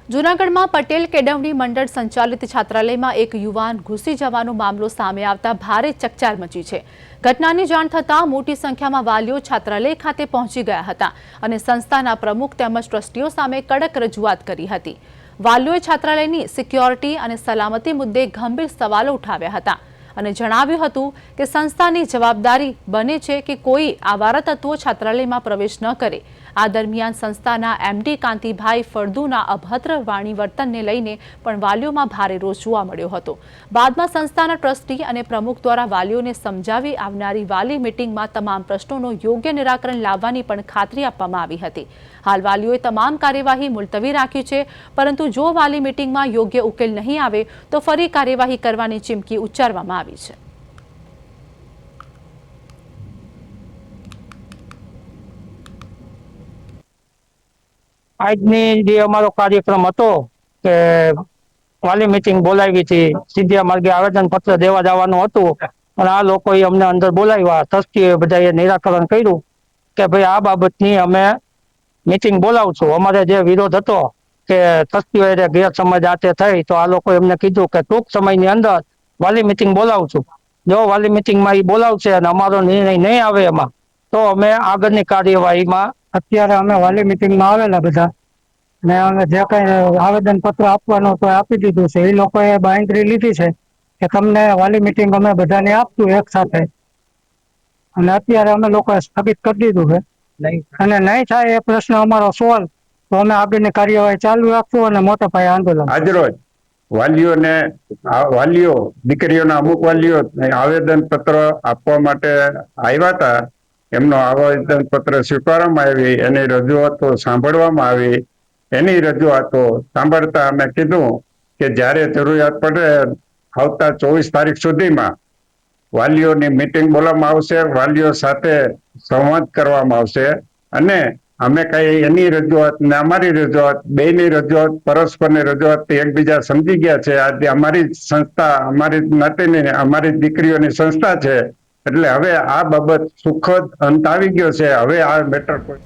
જૂનાગઢમાં પટેલ કેળવણી મંડળ સંચાલિત છાત્રાલયમાં એક યુવાન ઘૂસી જવાનો મામલો સામે આવતા ભારે ચકચાર મચી છે। ઘટનાની જાણ થતાં મોટી સંખ્યામાં વાલીઓ છાત્રાલય ખાતે પહોંચી ગયા હતા અને સંસ્થાના પ્રમુખ તેમજ ટ્રસ્ટીઓ સામે કડક રજૂઆત કરી હતી। વાલીઓએ છાત્રાલયની સિક્યોરિટી અને સલામતી મુદ્દે ગંભીર સવાલો ઉઠાવ્યા હતા અને જણાવ્યું હતું કે સંસ્થાની જવાબદારી બને છે કે કોઈ આવારા તત્વો છાત્રાલયમાં પ્રવેશ ન કરે। આ દરમિયાન સંસ્થાના એમડી કાંતિભાઈ ફળદુના અભદ્ર વાણી વર્તનને લઈને પણ વાલીઓમાં ભારે રોષ જોવા મળ્યો હતો। બાદમાં સંસ્થાના ટ્રસ્ટી અને પ્રમુખ દ્વારા વાલીઓને સમજાવી આવનારી વાલી મીટિંગમાં તમામ પ્રશ્નોનો યોગ્ય નિરાકરણ લાવવાની પણ ખાતરી આપવામાં આવી હતી। હાલ વાલીઓએ તમામ કાર્યવાહી મુલતવી રાખી છે, પરંતુ જો વાલી મીટિંગમાં યોગ્ય ઉકેલ નહીં આવે તો ફરી કાર્યવાહી કરવાની ચીમકી ઉચ્ચારવામાં આવી છે। આજની જે અમારો કાર્યક્રમ હતો કે વાલી મીટિંગ બોલાવી હતી, સીધા માર્ગે આવેદનપત્ર દેવા જવાનું હતું, પણ આ લોકોએ અમને અંદર બોલાવ્યા। ટ્રસ્ટીઓએ બધાએ નિરાકરણ કર્યું કે ભાઈ આ બાબતની અમે મીટિંગ બોલાવશું। અમારે જે વિરોધ હતો કે ટ્રસ્ટીઓએ ગેરસમજ આતે થઈ, તો આ લોકોએ એમને કીધું કે ટૂંક સમયની અંદર વાલી મીટિંગ બોલાવશું। જો વાલી મીટિંગમાં એ બોલાવશે અને અમારો નિર્ણય નહીં આવે એમાં, તો અમે આગળની કાર્યવાહીમાં અત્યારે અમે વાલી મીટિંગમાં આવેલા બધા ને અમે જે કઈ આવેદન પત્ર આપવાનું તો આપી દીધું છે। એ લોકોએ બાંયધરી લીધી છે કે તમને વાલી મીટિંગ અમે બધાને આપશું એક સાથે, અને અત્યારે અમે લોકોએ સ્થગિત કરી દીધું છે અને નહીં થાય એ પ્રશ્ન અમારો સોલ્વ તો અમે આગળની કાર્યવાહી ચાલુ રાખશું અને મોટા પાયે આંદોલન। આજરોજ વાલીઓ દીકરીઓના અમુક વાલીઓ આવેદન પત્ર આપવા માટે આવ્યા હતા। એમનો આવેદન પત્ર સ્વીકારવામાં આવી, એની રજૂઆતો સાંભળવામાં આવી। એની રજૂઆતો સાંભળતા અમે કીધું કે જ્યારે જરૂરિયાત પડે આવતા 24 તારીખ સુધીમાં વાલીઓની મીટિંગ બોલાવવામાં આવશે, વાલીઓ સાથે સંવાદ કરવામાં આવશે અને અમે કઈ એની રજૂઆત ને અમારી રજૂઆત બેયની રજૂઆત પરસ્પરની રજૂઆત એકબીજા સમજી ગયા છે। આજે અમારી સંસ્થા અમારી નાતીની અમારી દીકરીઓની સંસ્થા છે, એટલે હવે આ બાબત સુખદ અંત આવી ગયો છે। હવે આ મેટર કોઈ